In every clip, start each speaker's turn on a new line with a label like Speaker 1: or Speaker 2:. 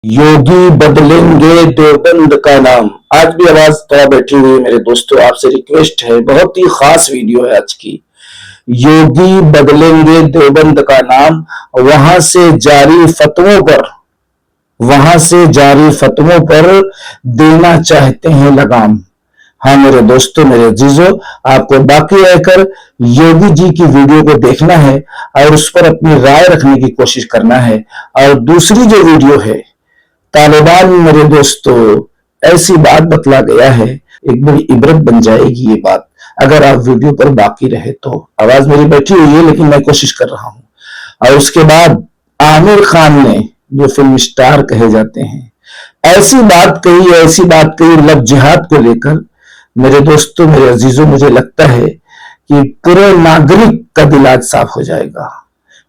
Speaker 1: योगी बदलेंगे देवबंद का नाम। आज भी आवाज थोड़ा बैठी हुई है मेरे दोस्तों, आपसे रिक्वेस्ट है, बहुत ही खास वीडियो है आज की। योगी बदलेंगे देवबंद का नाम, वहां से जारी फतवों पर देना चाहते हैं लगाम। हाँ मेरे दोस्तों, मेरे अजीजों, आपको बाकी रहकर योगी जी की वीडियो को देखना है और उस पर अपनी राय रखने की कोशिश करना है। और दूसरी जो वीडियो है, तालिबान में मेरे दोस्तों ऐसी बात बतला गया है, एक बड़ी इबरत बन जाएगी ये बात अगर आप वीडियो पर बाकी रहे तो। आवाज मेरी बैठी हुई है लेकिन मैं कोशिश कर रहा हूं। और उसके बाद आमिर खान ने, जो फिल्म स्टार कहे जाते हैं, ऐसी बात कही लव जिहाद को लेकर। मेरे दोस्तों, मेरे अजीजों, मुझे लगता है कि पूरे नागरिक का दिल आज साफ हो जाएगा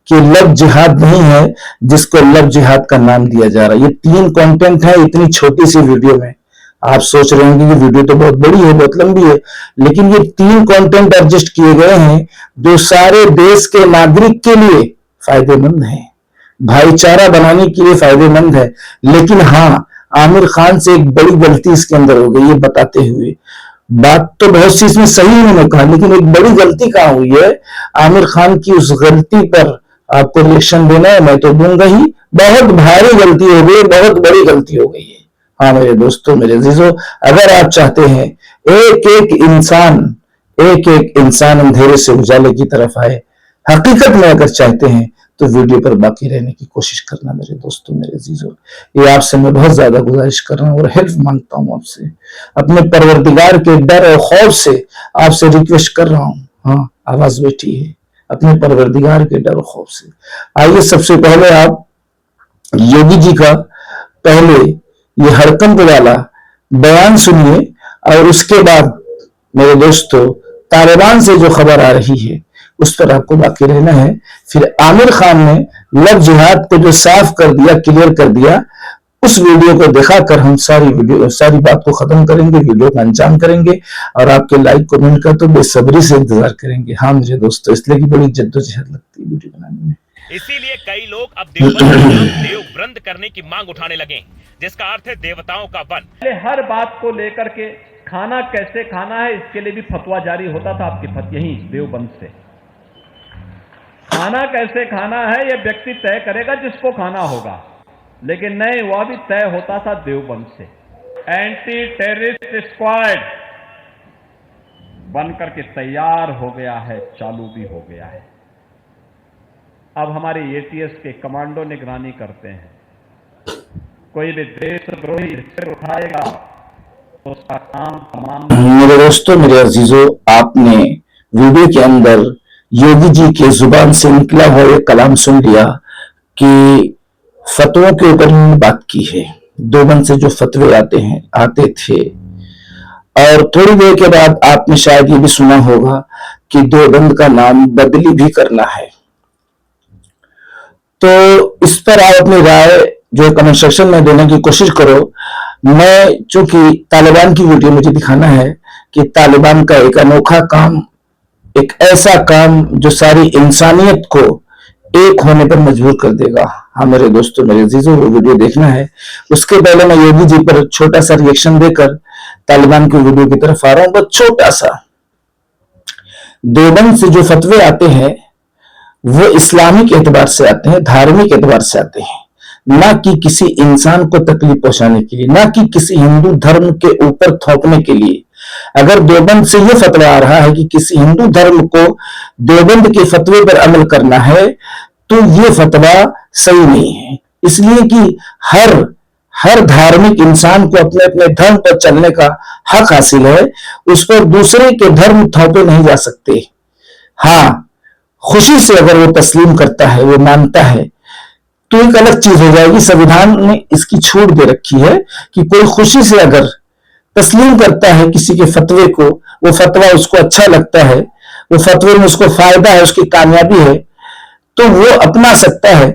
Speaker 1: कि लव जिहाद नहीं है जिसको लव जिहाद का नाम दिया जा रहा है। ये 3 कंटेंट है इतनी छोटी सी वीडियो में। आप सोच रहे होंगे कि वीडियो तो बहुत बड़ी है, बहुत लंबी है, लेकिन ये 3 कंटेंट एडजस्ट किए गए हैं जो सारे देश के नागरिक के लिए फायदेमंद है, भाईचारा बनाने के लिए फायदेमंद है। लेकिन हाँ, आमिर खान से एक बड़ी गलती इसके अंदर हो गई, ये बताते हुए। बात तो बहुत सी इसमें सही उन्होंने कहा, लेकिन एक बड़ी गलती कहाँ हुई है। आमिर खान की उस गलती पर आपको रिएक्शन देना है, मैं तो दूंगा ही। बहुत भारी गलती हो गई, बहुत बड़ी गलती हो गई है। हाँ मेरे दोस्तों, मेरे अजीजों, अगर आप चाहते हैं एक एक इंसान अंधेरे से उजाले की तरफ आए, हकीकत में अगर चाहते हैं तो वीडियो पर बाकी रहने की कोशिश करना मेरे दोस्तों, मेरे अजीजों। ये आपसे मैं बहुत ज्यादा गुजारिश कर रहा हूँ और हेल्प मांगता हूँ आपसे, अपने परवरदिगार के डर और खौफ से आपसे रिक्वेस्ट कर रहा हूँ। हाँ, आवाज बैठी है, अपने परवरदिगार के डर और खौफ से। आइए सबसे पहले आप योगी जी का पहले ये हड़कंप वाला बयान सुनिए और उसके बाद मेरे दोस्तों तालिबान से जो खबर आ रही है उस पर आपको बाकी रहना है। फिर आमिर खान ने लव जिहाद को जो साफ कर दिया, क्लियर कर दिया, उस वीडियो को दिखाकर हम सारी बात को खत्म करेंगे, वीडियो का अंजाम करेंगे और आपके लाइक कमेंट का तो बेसब्री से इंतजार करेंगे। हाँ मेरे दोस्तों, इसलिए कि बड़ी जद्दोजहद लगती है वीडियो बनाने में।
Speaker 2: इसीलिए कई लोग अब देवव्रत करने की मांग उठाने लगे, जिसका अर्थ है देवताओं का वन।
Speaker 3: हर बात को लेकर के खाना कैसे खाना है इसके लिए भी फतवा जारी होता था आपके यही देवबंद से। खाना कैसे खाना है यह व्यक्ति तय करेगा जिसको खाना होगा, लेकिन नहीं, वह भी तय होता था देवबंद से। एंटी टेररिस्ट स्क्वाड बनकर के तैयार हो गया है, चालू भी हो गया है। अब हमारे एटीएस के कमांडो निगरानी करते हैं। कोई भी देशद्रोही सिर उठाएगा तो उसका काम तमाम।
Speaker 1: मेरे दोस्तों, मेरे अजीजों, आपने वीडियो के अंदर योगी जी के जुबान से निकला हुआ एक कलाम सुन लिया कि फतवों के ऊपर बात की है। देवबंद से जो फतवे आते थे, और थोड़ी देर के बाद आपने शायद ये भी सुना होगा कि देवबंद का नाम बदली भी करना है। तो इस पर आप अपनी राय जो कमेंट सेक्शन में देने की कोशिश करो। मैं, चूंकि तालिबान की वीडियो मुझे दिखाना है कि तालिबान का एक अनोखा काम, एक ऐसा काम जो सारी इंसानियत को एक होने पर मजबूर कर देगा। हाँ मेरे दोस्तों, मेरे अजीजों, वो वीडियो देखना है। उसके पहले मैं योगी जी पर छोटा सा रिएक्शन देकर तालिबान की वीडियो की तरफ आ रहा हूं, बहुत छोटा सा। देवबंद से जो फतवे आते हैं वो इस्लामिक एतबार से आते हैं, धार्मिक एतबार से आते हैं, ना कि किसी इंसान को तकलीफ पहुंचाने के लिए, ना कि किसी हिंदू धर्म के ऊपर थोपने के लिए। अगर देवबंद से यह फतवा आ रहा है कि किसी हिंदू धर्म को देवबंद के फतवे पर अमल करना है, तो यह फतवा सही नहीं है। इसलिए कि हर धार्मिक इंसान को अपने अपने धर्म पर चलने का हक हासिल है, उस पर दूसरे के धर्म थोपे नहीं जा सकते। हाँ, खुशी से अगर वो तस्लीम करता है, वो मानता है, तो एक अलग चीज हो जाएगी। संविधान ने इसकी छूट दे रखी है कि कोई खुशी से अगर तस्लीम करता है किसी के फतवे को, वो फतवा उसको अच्छा लगता है, वो फतवे में उसको फायदा है, उसकी कामयाबी है, तो वो अपना सकता है।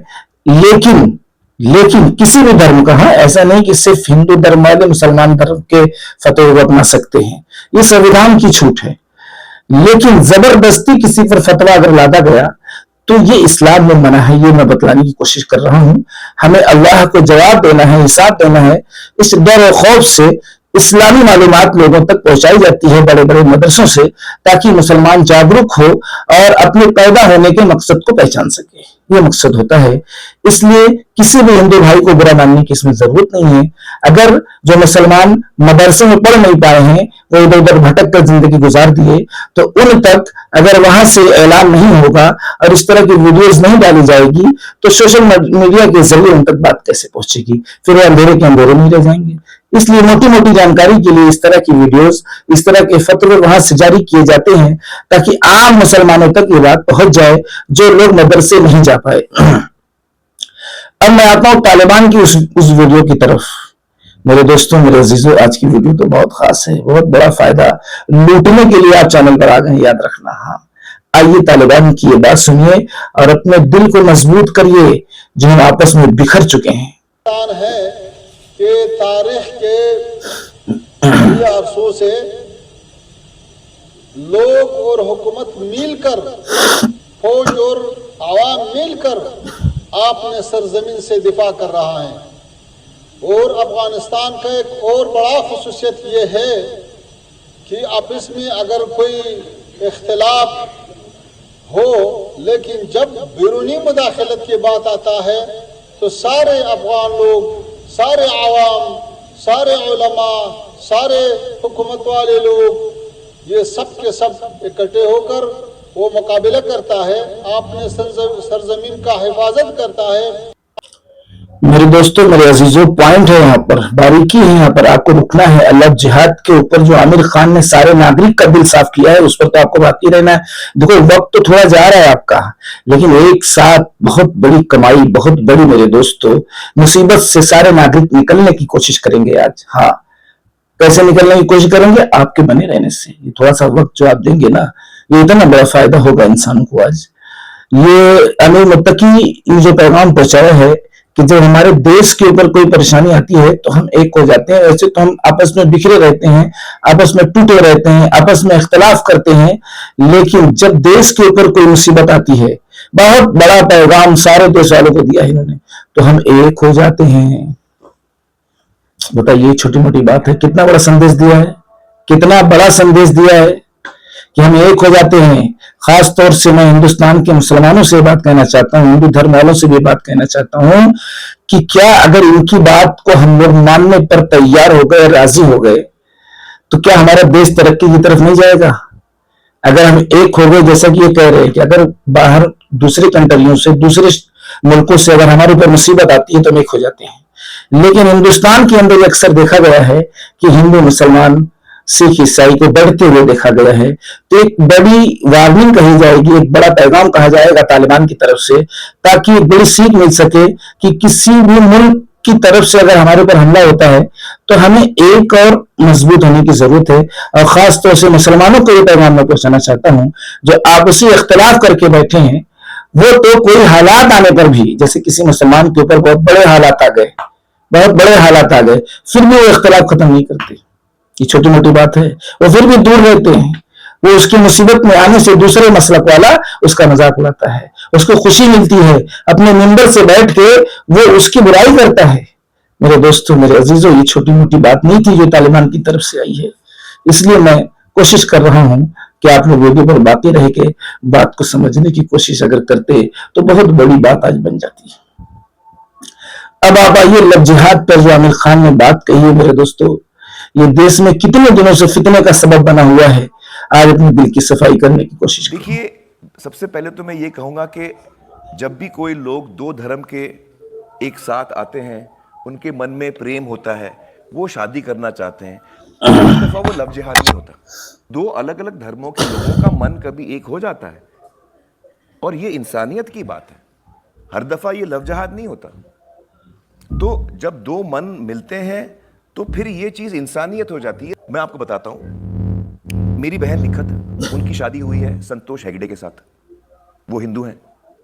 Speaker 1: लेकिन किसी भी धर्म का, हाँ, ऐसा नहीं कि सिर्फ हिंदू धर्म वाले मुसलमान धर्म के फतवे को अपना सकते हैं, ये संविधान की छूट है। लेकिन जबरदस्ती किसी पर फतवा अगर लादा गया تو یہ اسلام میں منع ہے، یہ میں بتلانے کی کوشش کر رہا ہوں. ہمیں اللہ کو جواب دینا ہے، حساب دینا ہے. اس ڈر و خوف سے اسلامی معلومات لوگوں تک پہنچائی جاتی ہے بڑے بڑے مدرسوں سے، تاکہ مسلمان جاگرک ہو اور اپنے پیدا ہونے کے مقصد کو پہچان سکے. یہ مقصد ہوتا ہے. اس لیے کسی بھی ہندو بھائی کو برا ماننے کی اس میں ضرورت نہیں ہے. اگر جو مسلمان مدرسے میں پڑھ نہیں پائے ہیں، وہ ادھر ادھر بھٹک کر زندگی گزار دیے، تو ان تک اگر وہاں سے اعلان نہیں ہوگا اور اس طرح کی ویڈیوز نہیں ڈالی جائے گی تو سوشل میڈیا کے ذریعے ان تک بات کیسے پہنچے گی؟ پھر وہ اندھیرے کے اندھیرے نہیں رہ جائیں گے. اس لیے موٹی موٹی جانکاری کے لیے اس طرح کی ویڈیوز، اس طرح کے فتوے وہاں سے جاری کیے جاتے ہیں تاکہ عام مسلمانوں تک یہ بات پہنچ جائے جو لوگ مدرسے نہیں جا پائے. اب میں آتا ہوں طالبان کی اس ویڈیو کی طرف. میرے دوستوں، میرے عزیزوں، آج کی ویڈیو تو بہت خاص ہے، بہت بڑا فائدہ لوٹنے کے لیے آپ چینل پر آ گئے، یاد رکھنا. ہاں، آئیے طالبان کی یہ بات سنیے اور اپنے دل کو مضبوط کریے جو ہم آپس میں بکھر چکے ہیں.
Speaker 4: ہے کہ تاریخ کے عرصوں سے لوگ اور حکومت مل کر، فوج اور عوام مل کر آپ نے سرزمین سے دفاع کر رہا ہے. اور افغانستان کا ایک اور بڑا خصوصیت یہ ہے کہ آپس میں اگر کوئی اختلاف ہو، لیکن جب بیرونی مداخلت کی بات آتا ہے تو سارے افغان لوگ، سارے عوام، سارے علماء، سارے حکومت والے لوگ، یہ سب کے سب اکٹھے ہو کر وہ مقابلہ کرتا ہے، آپ نے سرزمین کا حفاظت کرتا ہے.
Speaker 1: میرے دوستوں، میرے عزیزوں، پوائنٹ ہے یہاں پر، باریکی ہے یہاں پر، آپ کو رکنا ہے. اللہ جہاد کے اوپر جو عامر خان نے سارے ناگرک کا دل صاف کیا ہے، اس پر تو آپ کو باقی رہنا ہے. دیکھو وقت تو تھوڑا جا رہا ہے آپ کا، لیکن ایک ساتھ بہت بڑی کمائی، بہت بڑی میرے دوستوں مصیبت سے سارے ناگرک نکلنے کی کوشش کریں گے آج. ہاں، کیسے نکلنے کی کوشش کریں گے؟ آپ کے بنے رہنے سے. یہ تھوڑا سا وقت جو آپ دیں گے نا، یہ اتنا بڑا فائدہ ہوگا انسان کو. آج یہ امیر متقی یہ جو پیغام پہنچایا ہے کہ جب ہمارے دیش کے اوپر کوئی پریشانی آتی ہے تو ہم ایک ہو جاتے ہیں. ویسے تو ہم آپس میں بکھرے رہتے ہیں، آپس میں ٹوٹے رہتے ہیں، آپس میں اختلاف کرتے ہیں، لیکن جب دیش کے اوپر کوئی مصیبت آتی ہے، بہت بڑا پیغام سارے دیش والوں کو دیا ہے انہوں نے، تو ہم ایک ہو جاتے ہیں. بتائیے، چھوٹی موٹی بات ہے، کتنا بڑا سندیش دیا ہے، کتنا بڑا سندیش دیا ہے کہ ہم ایک ہو جاتے ہیں. خاص طور سے میں ہندوستان کے مسلمانوں سے بات کہنا چاہتا ہوں، ہندو دھرم والوں سے بھی بات کہنا چاہتا ہوں کہ کیا اگر ان کی بات کو ہم لوگ ماننے پر تیار ہو گئے، راضی ہو گئے، تو کیا ہمارا دیش ترقی کی طرف نہیں جائے گا؟ اگر ہم ایک ہو گئے، جیسا کہ یہ کہہ رہے ہیں کہ اگر باہر دوسری کنٹریوں سے، دوسرے ملکوں سے اگر ہمارے اوپر مصیبت آتی ہے تو ہم ایک ہو جاتے ہیں. لیکن ہندوستان کے اندر اکثر دیکھا گیا ہے کہ ہندو مسلمان، سکھ عیسائی کو بڑھتے ہوئے دیکھا گیا ہے. تو ایک بڑی وارننگ کہی جائے گی، ایک بڑا پیغام کہا جائے گا طالبان کی طرف سے، تاکہ ایک بڑی سیکھ مل سکے کہ کسی بھی ملک کی طرف سے اگر ہمارے اوپر حملہ ہوتا ہے تو ہمیں ایک اور مضبوط ہونے کی ضرورت ہے. اور خاص طور سے مسلمانوں کو یہ پیغام میں پہنچانا چاہتا ہوں جو آپسی اختلاف کر کے بیٹھے ہیں، وہ تو کوئی حالات آنے پر بھی، جیسے کسی مسلمان کے اوپر بہت بڑے حالات آ گئے، بہت بڑے حالات آ گئے، پھر بھی وہ اختلاف ختم نہیں کرتے. یہ چھوٹی موٹی بات ہے. وہ پھر بھی دور رہتے ہیں. وہ اس کی مصیبت میں آنے سے دوسرے مسلک والا اس کا مذاق اڑاتا ہے، اس کو خوشی ملتی ہے، اپنے منبر سے بیٹھ کے وہ اس کی برائی کرتا ہے. میرے دوستوں، میرے عزیزوں، یہ چھوٹی موٹی بات نہیں تھی جو طالبان کی طرف سے آئی ہے. اس لیے میں کوشش کر رہا ہوں کہ آپ لوگ ویڈیو پر باقی رہ کے بات کو سمجھنے کی کوشش اگر کرتے تو بہت بڑی بات آج بن جاتی ہے. اب آپ آئیے لو جہاد پر جو عامر خان نے بات کہی ہے. میرے دوستوں، یہ دیش میں کتنے دنوں سے فتنے کا سبب بنا ہوا ہے. آج اپنے دل کی صفائی کرنے کی کوشش کریں.
Speaker 5: دیکھیے، سب سے پہلے تو میں یہ کہوں گا کہ جب بھی کوئی لوگ دو دھرم کے ایک ساتھ آتے ہیں، ان کے من میں پریم ہوتا ہے، وہ شادی کرنا چاہتے ہیں، ہر دفعہ وہ لو جہاد نہیں ہوتا. دو الگ الگ دھرموں کے لوگوں کا من کبھی ایک ہو جاتا ہے، اور یہ انسانیت کی بات ہے. ہر دفعہ یہ لو جہاد نہیں ہوتا. تو جب دو من ملتے ہیں تو پھر یہ چیز انسانیت ہو جاتی ہے. میں آپ کو بتاتا ہوں، میری بہن نکھت، ان کی شادی ہوئی ہے سنتوش ہیگڑے کے ساتھ. وہ ہندو ہیں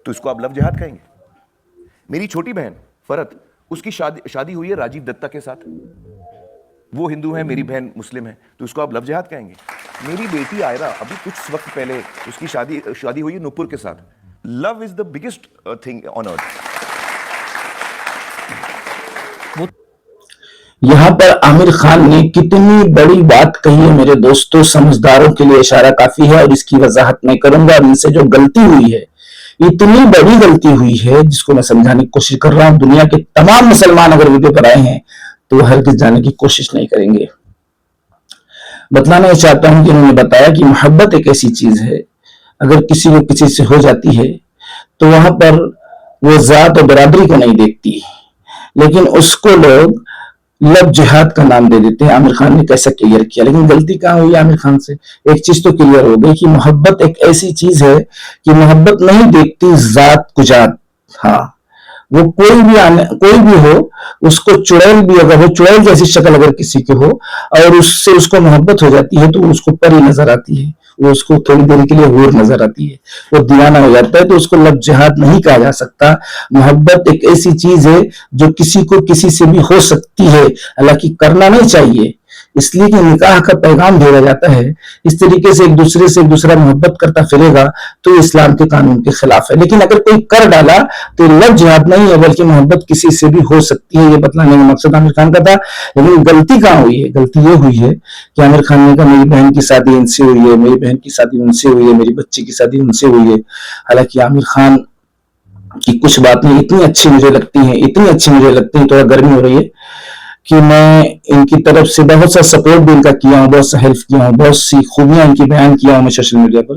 Speaker 5: تو اس کو آپ لو جہاد کہیں گے. میری چھوٹی بہن فرت، اس کی شادی ہوئی ہے راجیو دتا کے ساتھ. وہ ہندو ہیں، میری بہن مسلم ہے، تو اس کو آپ لو جہاد کہیں گے. میری بیٹی آئرہ، ابھی کچھ وقت پہلے اس کی شادی ہوئی ہے نپور کے ساتھ. Love is the biggest thing on earth.
Speaker 1: यहाँ पर आमिर खान ने कितनी बड़ी बात कही है मेरे दोस्तों, समझदारों के लिए इशारा काफी है और इसकी वजाहत मैं करूंगा। और इनसे जो गलती हुई है, इतनी बड़ी गलती हुई है जिसको मैं समझाने की कोशिश कर रहा हूं। दुनिया के तमाम मुसलमान अगर वीडियो पर आए हैं तो वो हरगिज़ जाने की कोशिश नहीं करेंगे। बतलाना चाहता हूं कि इन्होंने बताया कि मोहब्बत एक ऐसी चीज है, अगर किसी को किसी से हो जाती है तो वहां पर वो जात और बरादरी को नहीं देखती, लेकिन उसको लोग लव जिहाद का नाम दे देते हैं। आमिर खान ने कैसे क्लियर किया, लेकिन गलती कहां हुई आमिर खान से? एक चीज तो क्लियर हो गई कि मोहब्बत एक ऐसी चीज है कि मोहब्बत नहीं देखती जात कुजात। हाँ, वो कोई भी हो, उसको चुड़ैल भी अगर हो, चुड़ैल जैसी शक्ल अगर किसी की हो और उससे उसको मोहब्बत हो जाती है तो उसको परी नजर आती है, वो उसको थोड़ी देर के लिए हूर नजर आती है, वो दीवाना हो जाता है, तो उसको लव जिहाद नहीं कहा जा सकता। मोहब्बत एक ऐसी चीज है जो किसी को किसी से भी हो सकती है, हालांकि करना नहीं चाहिए, इसलिए कि निकाह का पैगाम भेजा जाता है। इस तरीके से एक दूसरे से एक दूसरा मोहब्बत करता फिरेगा तो इस्लाम के कानून के खिलाफ है। लेकिन अगर कोई कर डाला तो लव जिहाद नहीं है, बल्कि मोहब्बत किसी से भी हो सकती है। ये बतलाने का मकसद आमिर खान का था। लेकिन गलती कहां हुई है? गलती ये हुई है कि आमिर खान ने कहा मेरी बहन की शादी इनसे हुई है, मेरी बहन की शादी उनसे हुई है, मेरी बच्ची की शादी उनसे हुई है। हालांकि आमिर खान की कुछ बातें इतनी अच्छी मुझे लगती हैं, थोड़ा गर्मी हो रही है, कि मैं इनकी तरफ से बहुत सा सपोर्ट भी इनका किया हूँ, बहुत सा हेल्प किया हूँ, बहुत सी खूबियां इनकी बयान किया हूँ मैं सोशल मीडिया पर।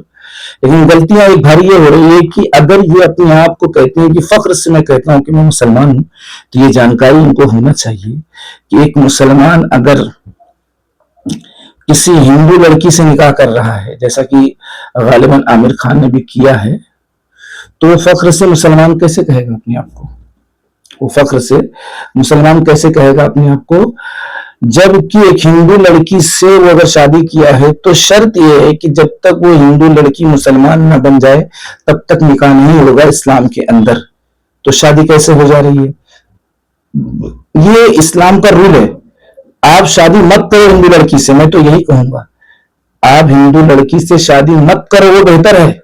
Speaker 1: लेकिन गलतियां एक भारी ये हो रही है कि अगर ये अपने आप को कहते हैं कि फख्र से मैं कहता हूं कि मैं मुसलमान हूं, तो ये जानकारी इनको होना चाहिए कि एक मुसलमान अगर किसी हिंदू लड़की से निकाह कर रहा है, जैसा कि गालिबन आमिर खान ने भी किया है, तो वो फख्र से मुसलमान कैसे कहेगा अपने आप को? वो फख्र से मुसलमान कैसे कहेगा अपने आप को? जबकि एक हिंदू लड़की से वो अगर शादी किया है तो शर्त ये है कि जब तक वो हिंदू लड़की मुसलमान न बन जाए तब तक निकाह नहीं होगा इस्लाम के अंदर। तो शादी कैसे हो जा रही है? ये इस्लाम का रूल है। आप शादी मत करो हिंदू लड़की से, मैं तो यही कहूंगा, आप हिंदू लड़की से शादी मत करो, वो बेहतर है।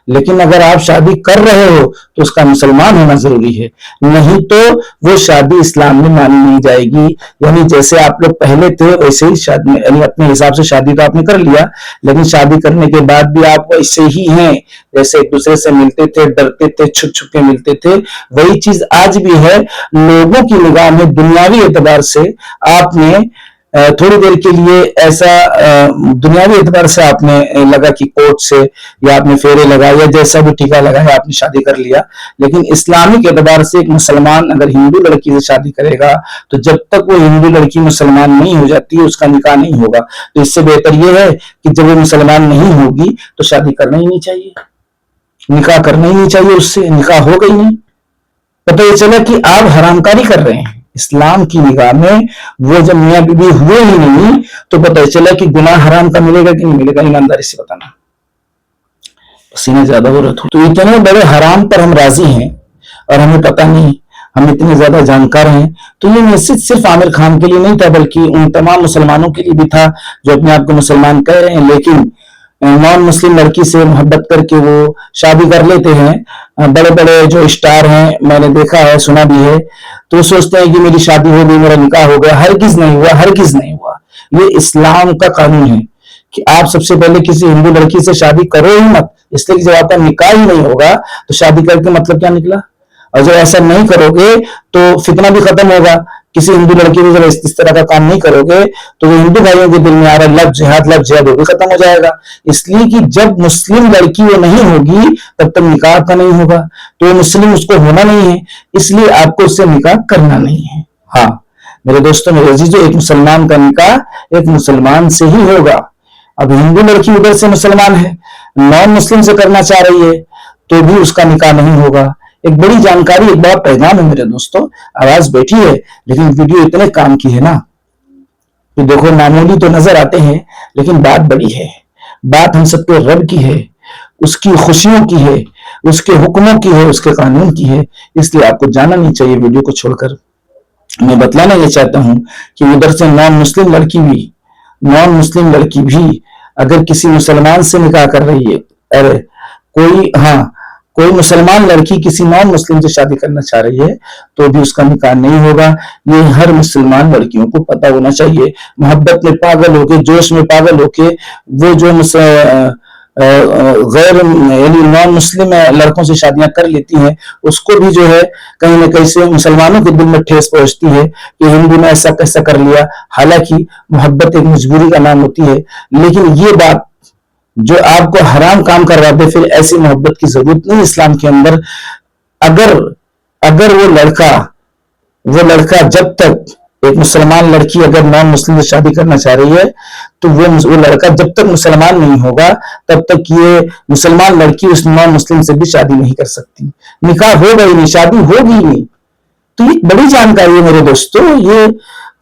Speaker 1: लेकिन अगर आप शादी कर रहे हो तो उसका मुसलमान होना जरूरी है, नहीं तो वो शादी इस्लाम में मानी नहीं जाएगी। यानी जैसे आप लोग पहले थे वैसे ही शादी, यानी अपने हिसाब से शादी तो आपने कर लिया, लेकिन शादी करने के बाद भी आप वैसे ही हैं जैसे एक दूसरे से मिलते थे, डरते थे, छुप छुप के मिलते थे, वही चीज आज भी है। लोगों की निगाह में दुनियावी एतबार से आपने थोड़ी देर के लिए ऐसा दुनियावी एतबार से आपने लगा कि कोर्ट से या आपने फेरे लगाए या जैसा भी टीका लगाया आपने शादी कर लिया, लेकिन इस्लामिक एतबार से एक मुसलमान अगर हिंदू लड़की से शादी करेगा तो जब तक वो हिंदू लड़की मुसलमान नहीं हो जाती उसका निकाह नहीं होगा। तो इससे बेहतर ये है कि जब वो मुसलमान नहीं होगी तो शादी करना ही नहीं चाहिए, निकाह करना ही नहीं चाहिए, उससे निकाह हो गई नहीं। पता ये चला कि आप हरामकारी कर रहे हैं। इस्लाम की निगाह में वो जब मियां बीबी हुए ही नहीं तो पता चला कि गुनाह हराम का मिलेगा कि नहीं मिलेगा। ईमानदारी से बताना, पसीना ज्यादा हो रहा था। तो इतने बड़े हराम पर हम राजी हैं और हमें पता नहीं, हम इतने ज्यादा जानकार हैं। तो ये मैसेज सिर्फ आमिर खान के लिए नहीं था बल्कि उन तमाम मुसलमानों के लिए भी था जो अपने आप को मुसलमान कह रहे हैं लेकिन नॉन मुस्लिम लड़की से मोहब्बत करके वो शादी कर लेते हैं। बड़े बड़े जो स्टार हैं, मैंने देखा है, सुना भी है, तो सोचते हैं कि मेरी शादी हो गई, मेरा निकाह हो गया। हरगिज नहीं हुआ, हरगिज नहीं हुआ। ये इस्लाम का कानून है कि आप सबसे पहले किसी हिंदू लड़की से शादी करो ही मत, इसलिए कि जब आपका निकाह ही नहीं होगा तो शादी करके मतलब क्या निकला। और जब ऐसा नहीं करोगे तो फितना भी खत्म होगा। किसी हिंदू लड़की को जब इस तरह का काम नहीं करोगे तो वो हिंदू भाइयों के दिल में आ रहा लव जिहाद वो भी खत्म हो जाएगा। इसलिए कि जब मुस्लिम लड़की वो नहीं होगी तब तक निकाह का नहीं होगा, तो मुस्लिम उसको होना नहीं है, इसलिए आपको उससे निकाह करना नहीं है। हाँ मेरे दोस्तों, मेरे अजीजों, एक मुसलमान का निकाह एक मुसलमान से ही होगा। अब हिंदू लड़की उधर से मुसलमान है, नॉन मुस्लिम से करना चाह रही है तो भी उसका निकाह नहीं होगा। एक बड़ी जानकारी, एक बड़ा पैगाम है मेरे दोस्तों। आवाज बैठी है लेकिन वीडियो इतने काम की है ना कि देखो मामूली तो नजर आते हैं लेकिन बात बड़ी है। बात हम सबके रब की है, उसकी खुशियों की है, उसके हुक्मों की है, उसके कानून की है। इसलिए आपको जाना नहीं चाहिए वीडियो को छोड़कर। मैं बतलाना ये चाहता हूं कि उधर से नॉन मुस्लिम लड़की भी अगर किसी मुसलमान से निकाह कर रही है, अरे कोई मुसलमान लड़की किसी नॉन मुस्लिम से शादी करना चाह रही है तो भी उसका निकाह नहीं होगा। ये हर मुसलमान लड़कियों को पता होना चाहिए। मोहब्बत में पागल होके, जोश में पागल होके वो जो गैर यानी नॉन मुस्लिम लड़कों से शादियां कर लेती हैं, उसको भी जो है कहीं ना कहीं से मुसलमानों के दिल में ठेस पहुंचती है कि हिंदू ने ऐसा कैसा कर लिया। हालांकि मोहब्बत एक मजबूरी का नाम होती है, लेकिन ये बात जो आपको हराम काम करवा दे, फिर ऐसी मोहब्बत की जरूरत नहीं इस्लाम के अंदर। अगर वो लड़का जब तक, एक मुसलमान लड़की अगर नॉन मुस्लिम से शादी करना चाह रही है तो वो लड़का जब तक मुसलमान नहीं होगा तब तक ये मुसलमान लड़की उस नॉन मुस्लिम से भी शादी नहीं कर सकती। निकाह होगा ही नहीं, शादी होगी ही नहीं। तो ये बड़ी जानकारी है मेरे दोस्तों, ये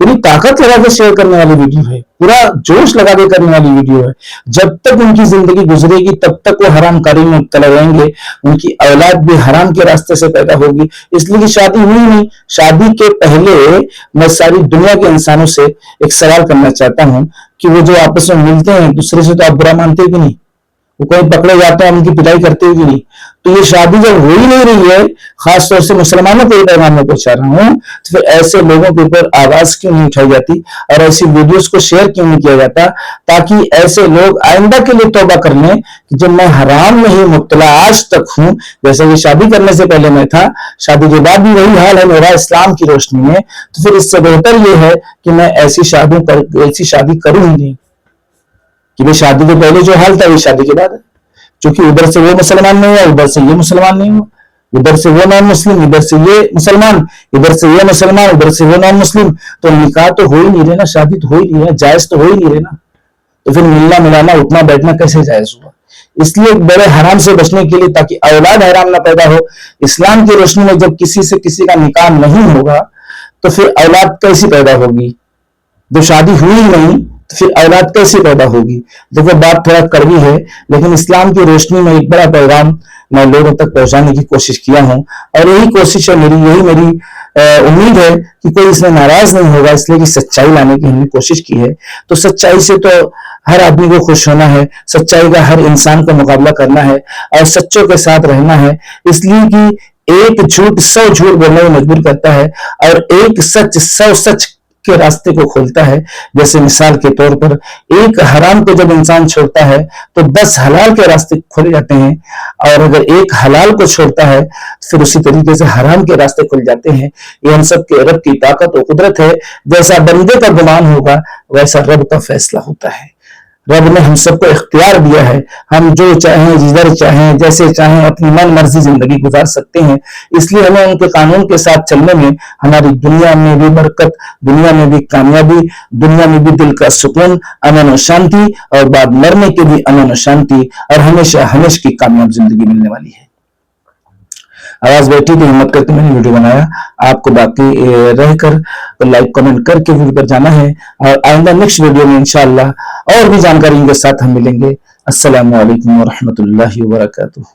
Speaker 1: पूरी ताकत लगा के शेयर करने वाली वीडियो है, पूरा जोश लगा के करने वाली वीडियो है। जब तक उनकी जिंदगी गुजरेगी तब तक वो हरामकारी में मुब्तला रहेंगे, उनकी औलाद भी हराम के रास्ते से पैदा होगी। इसलिए कि शादी हुई नहीं। शादी के पहले मैं सारी दुनिया के इंसानों से एक सवाल करना चाहता हूं कि वो जो आपस में मिलते हैं एक दूसरे से, तो आप बुरा मानते हो कि नहीं? वो कहीं पकड़े जाते हैं, उनकी पिटाई करते हो कि नहीं? तो ये शादी जब हो ही नहीं रही है, खासतौर से मुसलमानों को पैगाम में पहुंचा रहा हूं, तो फिर ऐसे लोगों के ऊपर आवाज क्यों नहीं उठाई जाती और ऐसी वीडियोस को शेयर क्यों नहीं किया जाता, ताकि ऐसे लोग आइंदा के लिए तौबा कर लें कि जब मैं हराम में ही मुब्तला आज तक हूं, जैसे कि शादी करने से पहले मैं था, शादी के बाद भी वही हाल है मेरा इस्लाम की रोशनी में, तो फिर इससे बेहतर ये है कि मैं ऐसी शादी करूं ही नहीं। कि भाई शादी के पहले जो हाल था वो शादी के बाद है, क्योंकि उधर से वो मुसलमान नहीं हुआ, उधर से ये मुसलमान नहीं हुआ, उधर से वो नॉन मुस्लिम, इधर से ये मुसलमान, इधर से ये मुसलमान, उधर से वो नॉन मुस्लिम। तो निकाह तो हो ही नहीं रहे ना, शादी तो हो ही नहीं रहा, जायज तो हो ही नहीं रहे ना। तो फिर मिलना मिलाना उठना बैठना कैसे जायज हुआ? इसलिए बड़े हराम से बचने के लिए, ताकि औलाद हराम ना पैदा हो, इस्लाम की रोशनी में जब किसी से किसी का निकाह नहीं होगा तो फिर औलाद कैसी पैदा होगी? जब शादी हुई नहीं तो फिर औलाद कैसे पैदा होगी? देखो बात थोड़ा कड़वी है, लेकिन इस्लाम की रोशनी में एक बड़ा पैगाम मैं लोगों तक पहुंचाने की कोशिश किया हूं, और यही कोशिश है मेरी, यही मेरी उम्मीद है कि कोई इसमें नाराज नहीं होगा, इसलिए कि सच्चाई लाने की हमने कोशिश की है। तो सच्चाई से तो हर आदमी को खुश होना है, सच्चाई का हर इंसान को मुकाबला करना है और सच्चों के साथ रहना है। इसलिए कि एक झूठ 100 झूठ बोलने में मजबूर करता है और एक सच 100 सच के रास्ते को खोलता है। जैसे मिसाल के तौर पर एक हराम को जब इंसान छोड़ता है तो 10 हलाल के रास्ते खोले जाते हैं, और अगर एक हलाल को छोड़ता है फिर उसी तरीके से हराम के रास्ते खुल जाते हैं। ये हम सब के रब की ताकत और कुदरत है। जैसा बंदे का गुमान होगा वैसा रब का फैसला होता है। रब ने हम सबको इख्तियार दिया है, हम जो चाहें, जिधर चाहें, जैसे चाहें अपनी मन मर्जी जिंदगी गुजार सकते हैं। इसलिए हमें उनके कानून के साथ चलने में हमारी दुनिया में भी बरकत, दुनिया में भी कामयाबी, दुनिया में भी दिल का सुकून, अमन और शांति, और बाद मरने के भी अमन और शांति, और हमेशा हमेशा की कामयाब जिंदगी मिलने वाली है। आवाज बैठी तो हिम्मत करके मैंने वीडियो बनाया। आपको बाकी रहकर लाइक कमेंट करके वीडियो पर जाना है, और आइंदा नेक्स्ट वीडियो में इंशाअल्लाह और भी जानकारियों के साथ हम मिलेंगे। अस्सलामु अलैकुम व रहमतुल्लाहि व बरकातुहू।